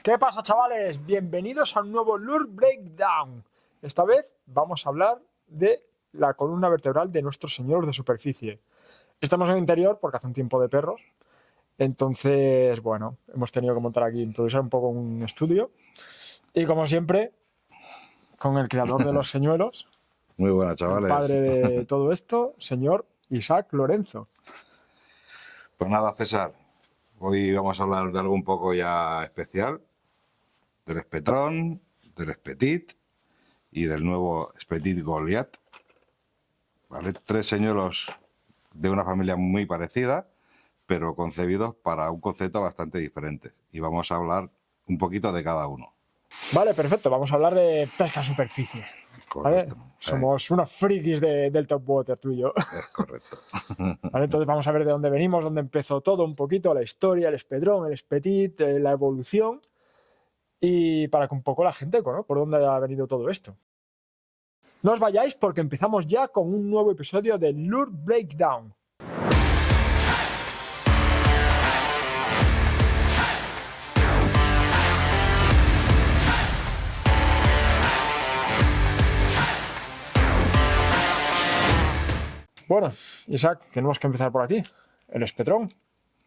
¿Qué pasa, chavales? Bienvenidos a un nuevo Lure Breakdown. Esta vez vamos a hablar de la columna vertebral de nuestros señores de superficie. Estamos en el interior porque hace un tiempo de perros. Entonces, bueno, hemos tenido que montar aquí, improvisar un poco un estudio. Y como siempre, con el creador de los señuelos, Muy buenas, chavales. el padre de todo esto, señor Isaac Lorenzo. Pues nada, César, hoy vamos a hablar de algo un poco ya especial, del Spetron, del Spetit y del nuevo Spetit Goliath. ¿Vale? Tres señuelos de una familia muy parecida, pero concebidos para un concepto bastante diferente. Y vamos a hablar un poquito de cada uno. Vale, perfecto. Vamos a hablar de pesca a superficie. ¿Vale? Correcto. Somos unos frikis del top water, tú y yo. Es correcto. ¿Vale? Entonces vamos a ver de dónde venimos, dónde empezó todo, un poquito, la historia, el Spedron, el Spetit, la evolución, y para que un poco la gente conozca por dónde ha venido todo esto. No os vayáis porque empezamos ya con un nuevo episodio de Lure Breakdown. Bueno, Isaac, tenemos que empezar por aquí. El Spedron,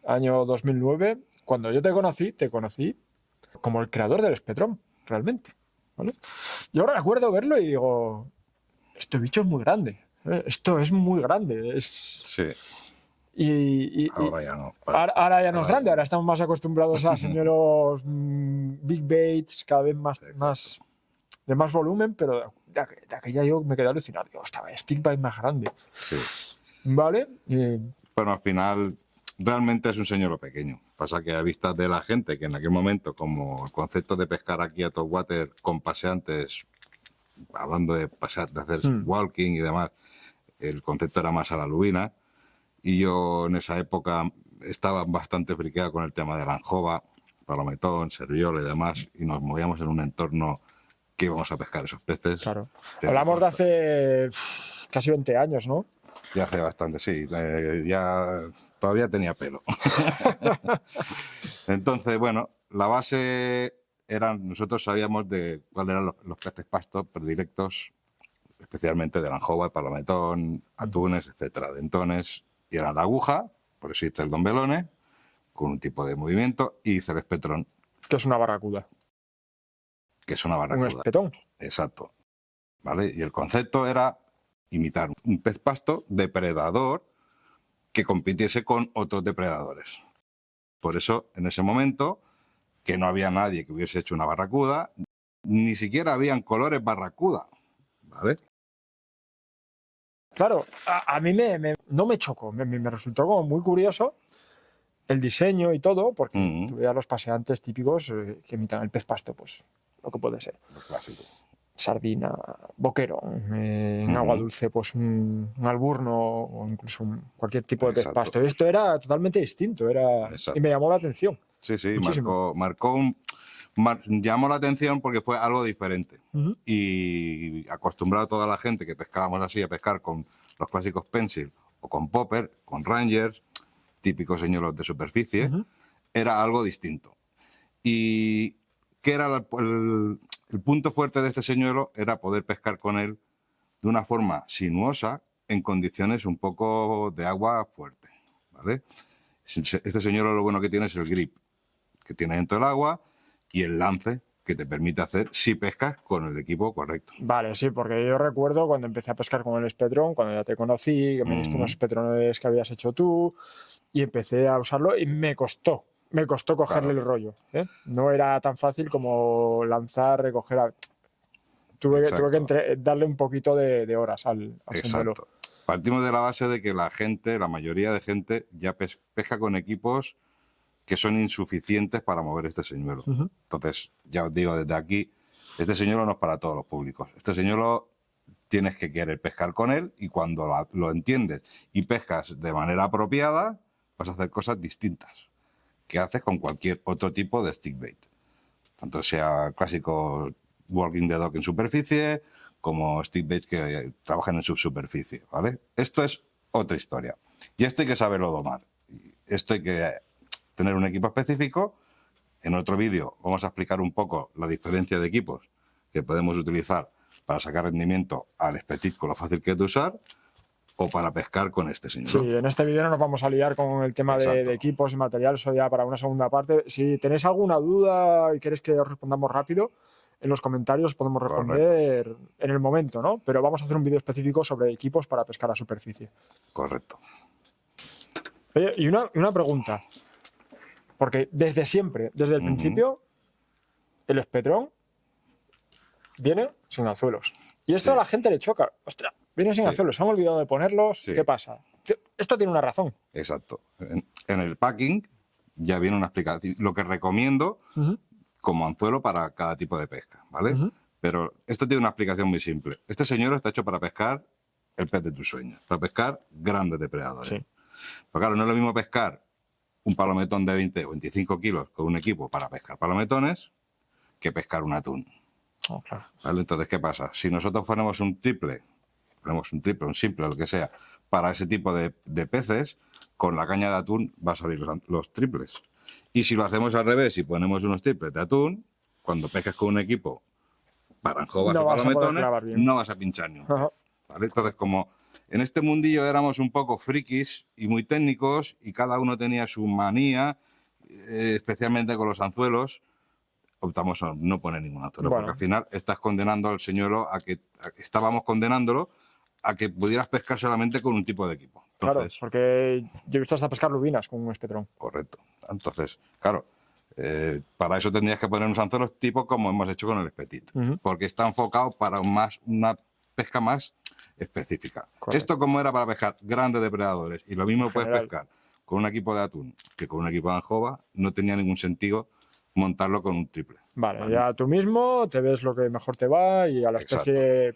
año 2009. Cuando yo te conocí como el creador del Spedron, realmente. ¿Vale? Yo ahora recuerdo verlo y digo, este bicho es muy grande. Esto es muy grande. Sí. Ahora ya no. Ahora ya no es grande, ahora estamos más acostumbrados a señuelos big baits, cada vez de más volumen, pero de aquella yo me quedé alucinado. Digo, hostia, es big bait más grande. Sí. ¿Vale? Bueno, al final realmente es un señuelo pequeño. Pasa que a vista de la gente que en aquel momento, como el concepto de pescar aquí a top water con paseantes, hablando de pasear, de hacer walking y demás, el concepto era más a la lubina. Y yo en esa época estaba bastante friqueado con el tema de la anjova, palometón, serviola y demás, y nos movíamos en un entorno que íbamos a pescar esos peces. Claro. Hablamos de hace casi 20 años, ¿no? Ya hace bastante, sí. Ya todavía tenía pelo. Entonces, bueno, la base era, nosotros sabíamos de cuáles eran los peces pastos predilectos, especialmente de la anjova, palometón, atunes, etcétera, dentones. Y era la aguja, por eso hice el Don Belone, con un tipo de movimiento, y hice el Spetron. Que es una barracuda. Que es una barracuda. Un espetón. Exacto. ¿Vale? Y el concepto era imitar un pez pasto depredador que compitiese con otros depredadores. Por eso, en ese momento, que no había nadie que hubiese hecho una barracuda, ni siquiera habían colores barracuda. ¿Vale? Claro, a mí no me chocó, me resultó como muy curioso el diseño y todo, porque tú veas los paseantes típicos que imitan el pez pasto, pues lo que puede ser. Lo clásico. Sardina, boquero, en agua dulce, pues un alburno o incluso cualquier tipo de pez pasto. Esto era totalmente distinto, y me llamó la atención. Sí, llamó la atención porque fue algo diferente. Y acostumbrado a toda la gente que pescábamos así a pescar con los clásicos pencil o con popper, con rangers, típicos señuelos de superficie, era algo distinto. Y que era el punto fuerte de este señuelo era poder pescar con él de una forma sinuosa en condiciones un poco de agua fuerte. ¿Vale? Este señuelo lo bueno que tiene es el grip que tiene dentro del agua y el lance que te permite hacer si pescas con el equipo correcto. Vale, sí, porque yo recuerdo cuando empecé a pescar con el Spedron, cuando ya te conocí, que me diste unos Spedrones que habías hecho tú, y empecé a usarlo y me costó cogerle el rollo. No era tan fácil como lanzar, recoger. Tuve que darle un poquito de horas al señuelo. Partimos de la base de que la mayoría de gente ya pesca con equipos que son insuficientes para mover este señuelo. Entonces, ya os digo desde aquí, este señuelo no es para todos los públicos. Este señuelo tienes que querer pescar con él y cuando lo entiendes y pescas de manera apropiada, vas a hacer cosas distintas que haces con cualquier otro tipo de stickbait. Tanto sea clásico walking the dock en superficie, como stickbaits que trabajan en subsuperficie, ¿vale? Esto es otra historia. Y esto hay que saberlo domar. Esto hay que tener un equipo específico En otro vídeo vamos a explicar un poco la diferencia de equipos que podemos utilizar para sacar rendimiento al Espetit con lo fácil que es de usar o para pescar con este señor. Sí, en este vídeo no nos vamos a liar con el tema de equipos y material, eso ya para una segunda parte. Si tenéis alguna duda y queréis que os respondamos rápido, en los comentarios podemos responder en el momento, ¿no? Pero vamos a hacer un vídeo específico sobre equipos para pescar a superficie. Correcto. Oye, y una pregunta, porque desde siempre, desde el principio, el espetrón viene sin anzuelos. Y esto a la gente le choca. Ostras, viene sin anzuelos, se han olvidado de ponerlos. ¿Qué pasa? Esto tiene una razón. Exacto. En el packing ya viene una explicación. Lo que recomiendo como anzuelo para cada tipo de pesca, ¿vale? Pero esto tiene una explicación muy simple. Este señuelo está hecho para pescar el pez de tus sueños, para pescar grandes depredadores. Sí. Pero claro, no es lo mismo pescar un palometón de 20 o 25 kilos con un equipo para pescar palometones que pescar un atún. Oh, claro. ¿Vale? Entonces, ¿qué pasa? Si nosotros ponemos un simple, un simple, lo que sea, para ese tipo de peces, con la caña de atún va a salir los triples. Y si lo hacemos al revés y ponemos unos triples de atún, cuando pesques con un equipo para anjovas o palometones, no vas a pinchar ni un pez. ¿Vale? Entonces, como en este mundillo éramos un poco frikis y muy técnicos y cada uno tenía su manía, especialmente con los anzuelos, optamos a no poner ningún anzuelo, porque al final estás condenando al señuelo estábamos condenándolo a que pudieras pescar solamente con un tipo de equipo. Entonces, claro, porque yo he visto hasta pescar lubinas con un espetrón. Correcto. Entonces, claro, para eso tendrías que poner unos anzuelos tipo como hemos hecho con el Espetit, porque está enfocado para una pesca más específica. Correcto. Esto como era para pescar grandes depredadores, y lo mismo puedes pescar con un equipo de atún que con un equipo de anjova, no tenía ningún sentido montarlo con un triple. Vale, ya tú mismo te ves lo que mejor te va y a la especie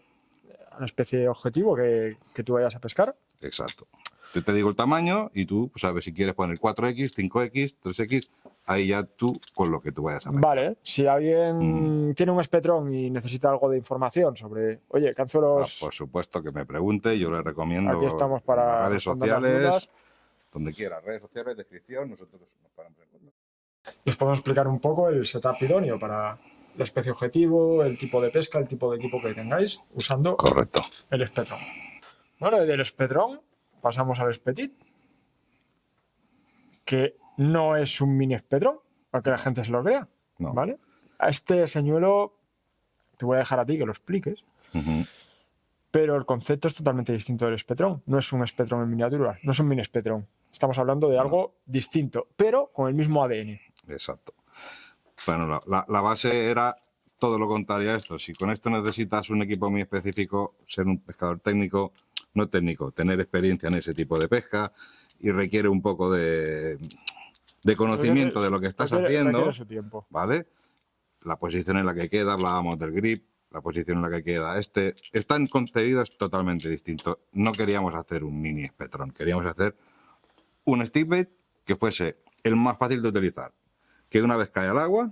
objetivo que tú vayas a pescar. Exacto. Yo te digo el tamaño y tú pues, sabes si quieres poner 4X, 5X, 3X, ahí ya tú con lo que tú vayas a pescar. Vale, si alguien tiene un espetrón y necesita algo de información sobre, oye, ¿qué anzuelos? Por supuesto que me pregunte, yo le recomiendo. Aquí estamos para redes sociales, donde quiera, redes sociales, descripción, nosotros nos paramos en contacto. Les podemos explicar un poco el setup idóneo para la especie objetivo, el tipo de pesca, el tipo de equipo que tengáis usando el espetrón. Bueno, y del espetrón pasamos al Espetit, que no es un mini espetrón, para que la gente se lo crea, ¿vale? A este señuelo te voy a dejar a ti que lo expliques, pero el concepto es totalmente distinto del espetrón. No es un espetrón en miniatura, no es un mini espetrón. Estamos hablando de algo distinto, pero con el mismo ADN. Exacto. Bueno, la base era todo lo contrario a esto. Si con esto necesitas un equipo muy específico, ser un pescador técnico, no técnico, tener experiencia en ese tipo de pesca y requiere un poco de conocimiento de lo que estás haciendo, ¿vale? La posición en la que queda, hablábamos del grip, la posición en la que queda están concebidos totalmente distintos. No queríamos hacer un mini espetrón, queríamos hacer un stickbait que fuese el más fácil de utilizar, que una vez cae al agua,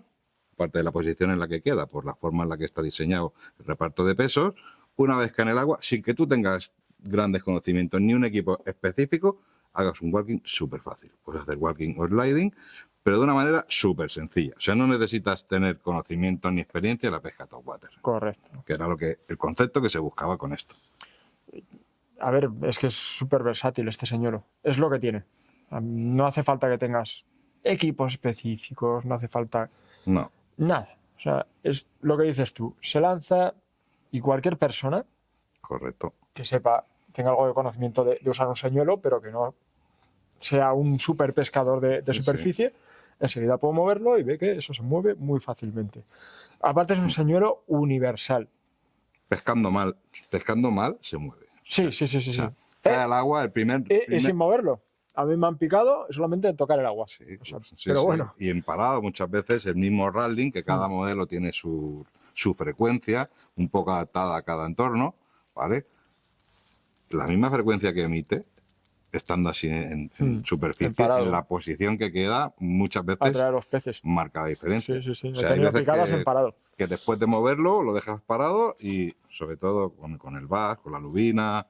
aparte de la posición en la que queda, por la forma en la que está diseñado el reparto de pesos, una vez cae en el agua, sin que tú tengas grandes conocimientos ni un equipo específico, hagas un walking súper fácil. Puedes hacer walking o sliding, pero de una manera súper sencilla. O sea, no necesitas tener conocimiento ni experiencia en la pesca topwater. Correcto. Que era el concepto que se buscaba con esto. A ver, es que es súper versátil este señuelo. Es lo que tiene. No hace falta que tengas equipos específicos, no hace falta... No. Nada. O sea, es lo que dices tú. Se lanza y cualquier persona... Correcto. Que sepa, tenga algo de conocimiento de usar un señuelo, pero que no sea un súper pescador de superficie, enseguida puedo moverlo y ve que eso se mueve muy fácilmente. Aparte es un señuelo universal. Pescando mal se mueve. Sí. Cae al agua el primer... Y sin moverlo. A mí me han picado solamente en tocar el agua. Pero bueno. Y en parado muchas veces el mismo rallying, que cada modelo tiene su frecuencia, un poco adaptada a cada entorno, ¿vale? La misma frecuencia que emite, estando así en superficie, en la posición que queda, muchas veces atraer a los peces. Marca la diferencia. Sí. O sea, he tenido picadas en parado. Que después de moverlo, lo dejas parado y sobre todo con el bass, con la lubina,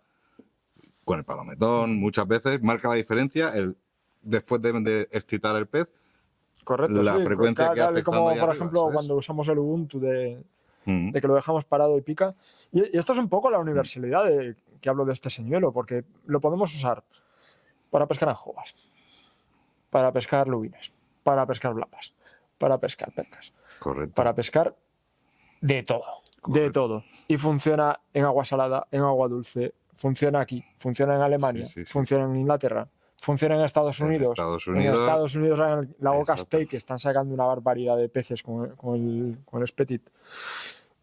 con el palometón, muchas veces marca la diferencia después de excitar el pez, Correcto, la sí, frecuencia que hace como estando ahí por arriba, ejemplo ¿sabes? cuando usamos el Ubuntu de Mm. que lo dejamos parado y pica. Y esto es un poco la universalidad que hablo de este señuelo, porque lo podemos usar para pescar anjovas, para pescar lubines, para pescar blapas, para pescar percas, Correcto. para pescar de todo, de Correcto. todo. Y funciona en agua salada, en agua dulce, funciona aquí, funciona en Alemania, Sí, sí, sí. funciona en Inglaterra, funciona en Estados En Unidos. Estados En Unidos, Estados Unidos, en el lago exacto. Castell, que están sacando una barbaridad de peces con el Spetit.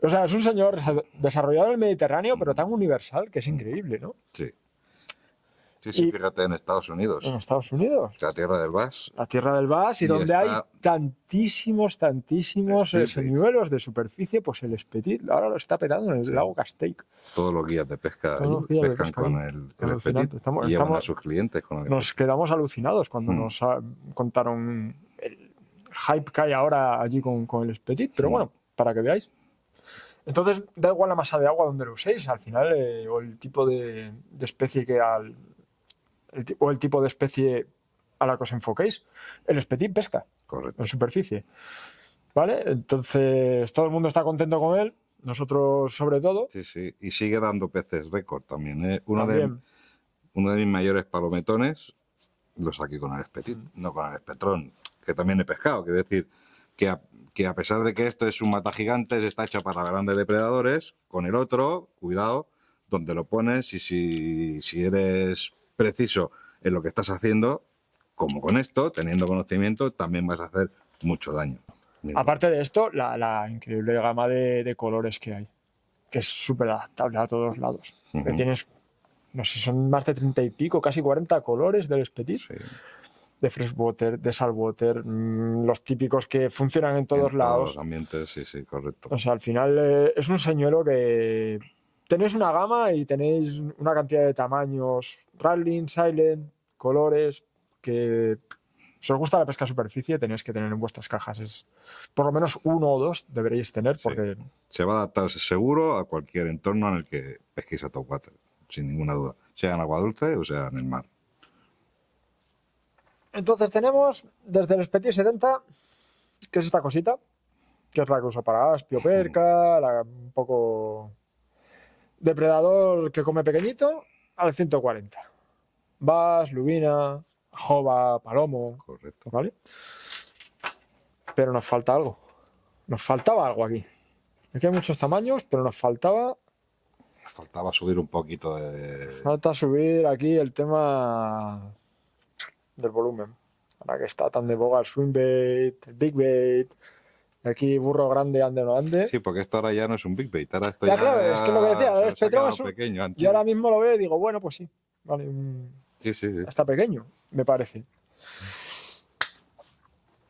O sea, es un señor desarrollado en el Mediterráneo, pero tan universal que es increíble, ¿no? Sí. Sí, sí, Y- fíjate, en Estados Unidos, En Estados Unidos, la tierra del Bass, la tierra del Bass, y Y donde hay está- tantísimos Speedbait. señuelos de superficie, pues el Spetit ahora lo está petando en el Sí. lago Castell. todos los guías de pesca Todos los allí guías de pescan pesca con ahí. el Alucinante. Spetit Estamos- y llevan a estamos- sus clientes con el Nos quedamos alucinados cuando Mm. nos contaron el hype que hay ahora allí con el Spetit, pero Mm. bueno, para que veáis. Entonces, da igual la masa de agua donde lo uséis, al final, o el tipo de especie o el tipo de especie a la que os enfoquéis. El Spetit pesca Correcto. en superficie. ¿Vale? Entonces, todo el mundo está contento con él, nosotros sobre todo. Sí, sí. Y sigue dando peces récord también. ¿Eh? Uno También. de mis mayores palometones lo saqué con el Spetit, Mm. no con el Spetrón, que también he pescado. Quiere decir que a pesar de que esto es un mata gigantes, está hecho para grandes depredadores, con el otro, cuidado, donde lo pones y si eres preciso en lo que estás haciendo, como con esto, teniendo conocimiento, también vas a hacer mucho daño. Aparte de esto, la increíble gama de colores que hay, que es súper adaptable a todos lados. Que Ujú. tienes, no sé, son más de 30 y pico, casi 40 colores del Spetit, Sí, de freshwater, de saltwater, los típicos que funcionan en todos en lados. todos los ambientes, sí, sí, correcto. O sea, al final es un señuelo que tenéis una gama y tenéis una cantidad de tamaños, Rattling, Silent, colores, que si os gusta la pesca a superficie tenéis que tener en vuestras cajas. Por lo menos uno o dos deberéis tener porque Se va a adaptar seguro a cualquier entorno en el que pesquéis a topwater, sin ninguna duda, sea en agua dulce o sea en el mar. Entonces tenemos desde el Spetit 70, que es esta cosita, que es la que uso para aspio, perca, un poco depredador que come pequeñito, al 140. Bass, lubina, jova, palomo, Correcto. ¿vale? Pero nos falta algo. Nos faltaba algo aquí. Aquí hay muchos tamaños, pero nos faltaba Faltaba subir un poquito de... Falta subir aquí el tema del volumen. Ahora que está tan de boga el swing bait, el big bait. Aquí burro grande, ande o no ande. Sí, porque esto ahora ya no es un big bait, ahora esto Ya, ya, claro, es que lo que decía, se el ha Spetrón quedado es un- pequeño, Yo antiguo. ahora mismo lo veo y digo, bueno, pues sí. Vale, Sí, sí, sí. está pequeño, me parece.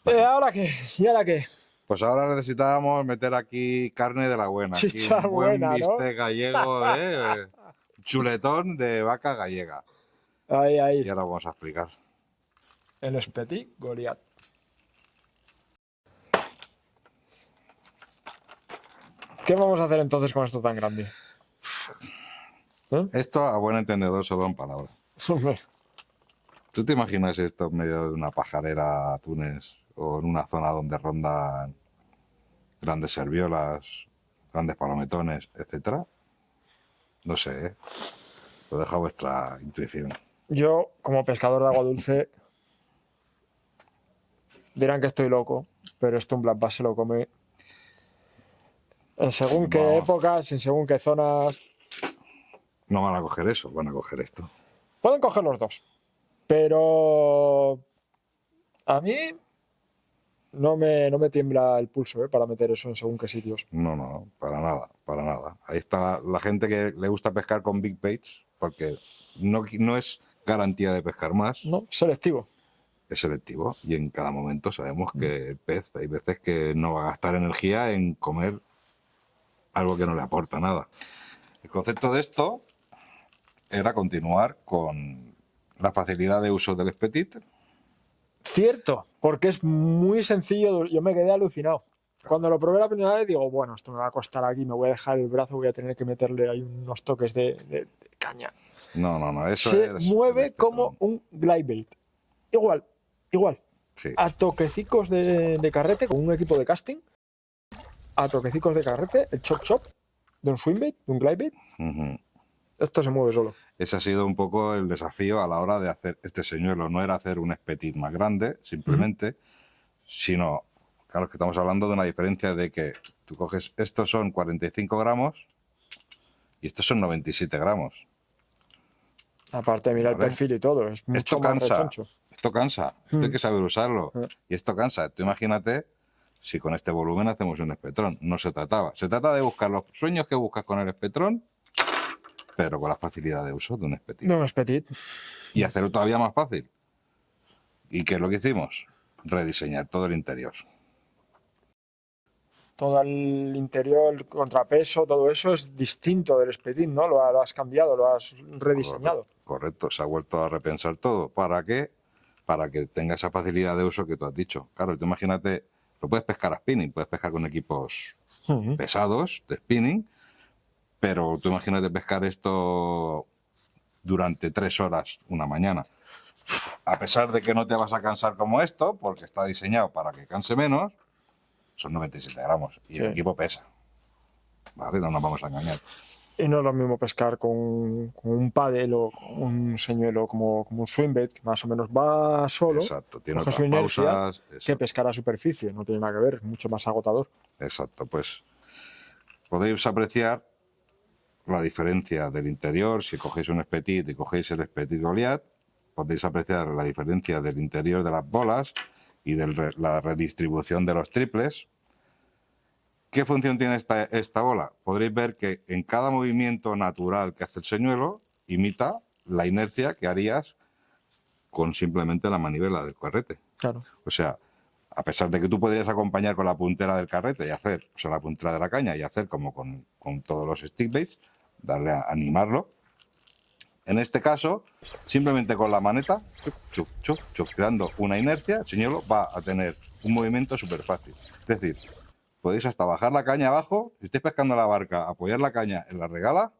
¿Ahora qué? ¿Y ahora qué? Pues ahora necesitábamos meter aquí carne de la buena. Aquí Chicha un buen buena, ¿no? bistec gallego, chuletón de vaca gallega. Ahí, Y ahí. ahora vamos a explicar. El Spetit Goliath. ¿Qué vamos a hacer entonces con esto tan grande? ¿Eh? Esto a buen entendedor solo en palabras. Hombre, ¿Tú te imaginas esto en medio de una pajarera de atunes o en una zona donde rondan grandes serviolas, grandes palometones, etcétera? No sé, ¿eh? Lo dejo a vuestra intuición. yo, como pescador de agua dulce, dirán que estoy loco, pero esto un black bass se lo come en según qué Vamos. épocas, en según qué zonas. No van a coger eso, van a coger esto. Pueden coger los dos, pero a mí no me tiembla el pulso para meter eso en según qué sitios. No, no, para nada, para nada. Ahí está la gente que le gusta pescar con big baits, porque no es garantía de pescar más, No, selectivo. es selectivo. Y en cada momento sabemos que el pez, hay veces que no va a gastar energía en comer algo que no le aporta nada. El concepto de esto era continuar con la facilidad de uso del Spetit. Cierto, porque es muy sencillo. Yo me quedé alucinado. Cuando lo probé la primera vez digo, bueno, esto me va a costar aquí, me voy a dejar el brazo, voy a tener que meterle ahí unos toques de caña. No, eso Se es mueve el como Spetrón. un glide bait. Igual, igual. Sí. a toquecicos de carrete, con un equipo de casting, a toquecicos de carrete, el chop chop de un swimbait, de un glidebait, Ujú. esto se mueve solo. Ese ha sido un poco el desafío a la hora de hacer este señuelo. No era hacer un espetit más grande, simplemente, sino, claro, que estamos hablando de una diferencia de que tú coges, estos son 45 gramos y estos son 97 gramos. Aparte, mira el Vale. perfil y todo, es mucho Esto más cansa, rechoncho. esto cansa, esto hay que saber usarlo. Y esto cansa. Tú imagínate si con este volumen hacemos un espetrón. No se trataba. Se trata de buscar los sueños que buscas con el espetrón, pero con la facilidad de uso de un espetit. No es petit. Y hacerlo todavía más fácil. ¿Y qué es lo que hicimos? Rediseñar todo el interior. Todo el interior, el contrapeso, todo eso es distinto del Expedit, ¿no? Lo has cambiado, lo has rediseñado. Correcto, se ha vuelto a repensar todo. ¿Para qué? Para que tenga esa facilidad de uso que tú has dicho. Claro, tú imagínate, lo puedes pescar a spinning, puedes pescar con equipos pesados de spinning, pero tú imagínate pescar esto durante 3 horas una mañana. A pesar de que no te vas a cansar como esto, porque está diseñado para que canse menos, son 97 gramos y el equipo pesa. ¿Vale? No nos vamos a engañar. Y no es lo mismo pescar con un paddle o con un señuelo como un swimbait, que más o menos va solo, Exacto, tiene coge otras su inercia, pausas. que pescar a superficie, no tiene nada que ver, es mucho más agotador. Exacto, pues podéis apreciar la diferencia del interior. Si cogéis un Expedit y cogéis el Expedit Goliath, podéis apreciar la diferencia del interior de las bolas y de la redistribución de los triples. ¿Qué función tiene esta bola? Podréis ver que en cada movimiento natural que hace el señuelo imita la inercia que harías con simplemente la manivela del carrete. Claro. O sea, a pesar de que tú podrías acompañar con la puntera del carrete y hacer, o sea, la puntera de la caña y hacer como con todos los stickbaits, darle a animarlo. En este caso, simplemente con la maneta, chuf, chuf, chuf, creando una inercia, el señuelo va a tener un movimiento súper fácil. Es decir, podéis hasta bajar la caña abajo, si estáis pescando la barca, apoyar la caña en la regala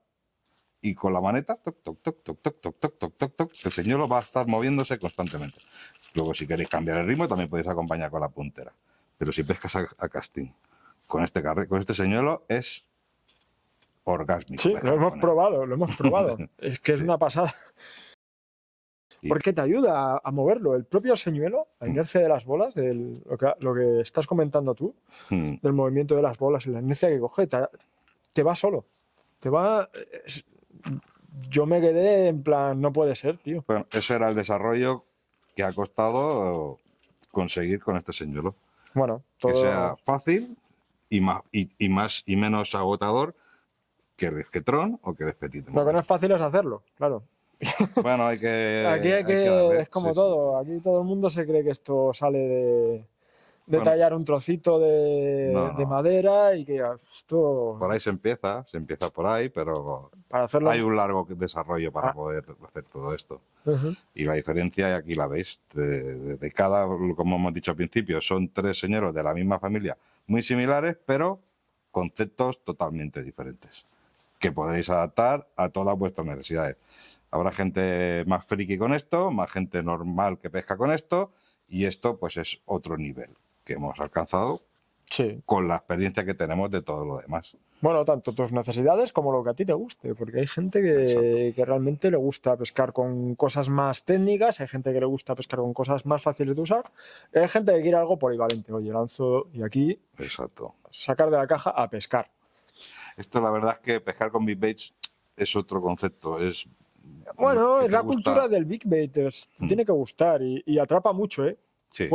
y con la maneta, toc, toc, toc, toc, toc, toc, toc, toc, toc, toc, el señuelo va a estar moviéndose constantemente. Luego, si queréis cambiar el ritmo, también podéis acompañar con la puntera. Pero si pescas a casting con este señuelo, es orgásmico. Sí, lo hemos probado. Es que es una pasada. Porque te ayuda a moverlo. El propio señuelo, la inercia de las bolas, lo que estás comentando tú, del movimiento de las bolas y la inercia que coge, te va solo. Te va. Yo me quedé en plan, no puede ser, tío. Bueno, ese era el desarrollo que ha costado conseguir con este señuelo. Bueno, todo... Que sea fácil y menos agotador que el Tron o que el Expedit. Lo que no es fácil es hacerlo, claro. Bueno, hay que... Aquí es como todo. Aquí todo el mundo se cree que esto sale de tallar un trocito de madera y que esto... Por ahí se empieza por ahí, pero para hacerlo... hay un largo desarrollo para poder hacer todo esto. Y la diferencia, aquí la veis, de cada, como hemos dicho al principio, son 3 señuelos de la misma familia, muy similares, pero conceptos totalmente diferentes, que podréis adaptar a todas vuestras necesidades. Habrá gente más friki con esto, más gente normal que pesca con esto, y esto pues es otro nivel que hemos alcanzado con la experiencia que tenemos de todo lo demás. Bueno, tanto tus necesidades como lo que a ti te guste, porque hay gente que realmente le gusta pescar con cosas más técnicas, hay gente que le gusta pescar con cosas más fáciles de usar, y hay gente que quiere algo polivalente. Oye, lanzo y aquí sacar de la caja a pescar. Esto la verdad es que pescar con big baits es otro concepto, es... Bueno, es la cultura del big bait, tiene que gustar y atrapa mucho, ¿eh? Sí.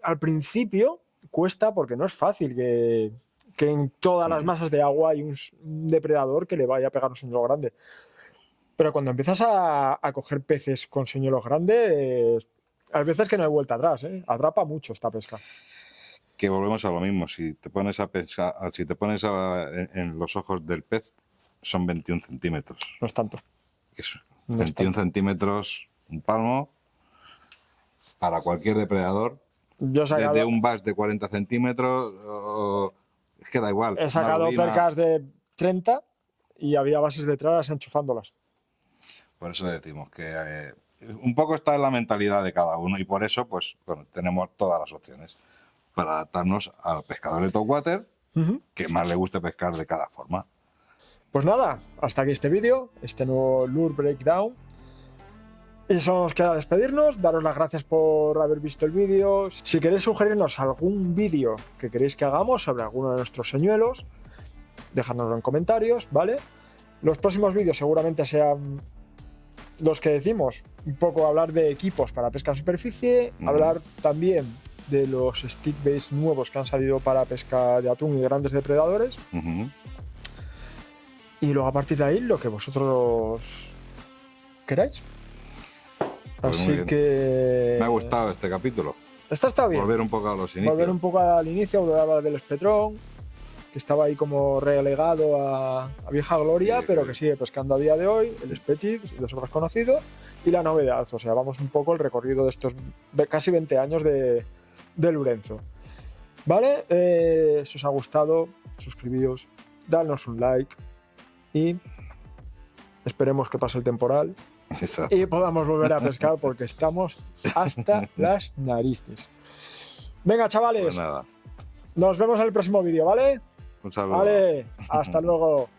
Al principio cuesta porque no es fácil que en todas las masas de agua hay un depredador que le vaya a pegar un señuelo grande. Pero cuando empiezas a coger peces con señuelos grandes, hay veces que no hay vuelta atrás, ¿eh? Atrapa mucho esta pesca. Que volvemos a lo mismo, si te pones a pensar, si te pones en los ojos del pez, son 21 centímetros. No es tanto. Eso. 21 centímetros, un palmo, para cualquier depredador. Desde un bass de 40 centímetros, es que da igual. He sacado percas de 30 y había bases detrás enchufándolas. Por eso le decimos que un poco está en la mentalidad de cada uno y por eso, pues, bueno, tenemos todas las opciones para adaptarnos al pescador de topwater que más le guste pescar de cada forma. Pues nada, hasta aquí este vídeo, este nuevo Lure Breakdown. Y solo nos queda despedirnos, daros las gracias por haber visto el vídeo. Si queréis sugerirnos algún vídeo que queréis que hagamos sobre alguno de nuestros señuelos, dejadnoslo en comentarios, ¿vale? Los próximos vídeos seguramente sean los que decimos, un poco hablar de equipos para pesca en superficie, hablar también de los stick baits nuevos que han salido para pesca de atún y grandes depredadores. Y luego a partir de ahí lo que vosotros queráis. Pues así que... Me ha gustado este capítulo. Esto está bien. Volver un poco a los inicios. Volver un poco al inicio, volver a hablar del espetrón, que estaba ahí como relegado a vieja gloria, sí, pero que sigue pescando a día de hoy, el Spetit, de sobras conocido, y la novedad. O sea, vamos un poco el recorrido de estos casi 20 años de Lurenzo. ¿Vale? Si os ha gustado, suscribíos, dadnos un like y esperemos que pase el temporal. Exacto. Y podamos volver a pescar porque estamos hasta las narices. Venga, chavales. Pues nada. Nos vemos en el próximo vídeo, ¿vale? Un saludo. Vale, hasta luego.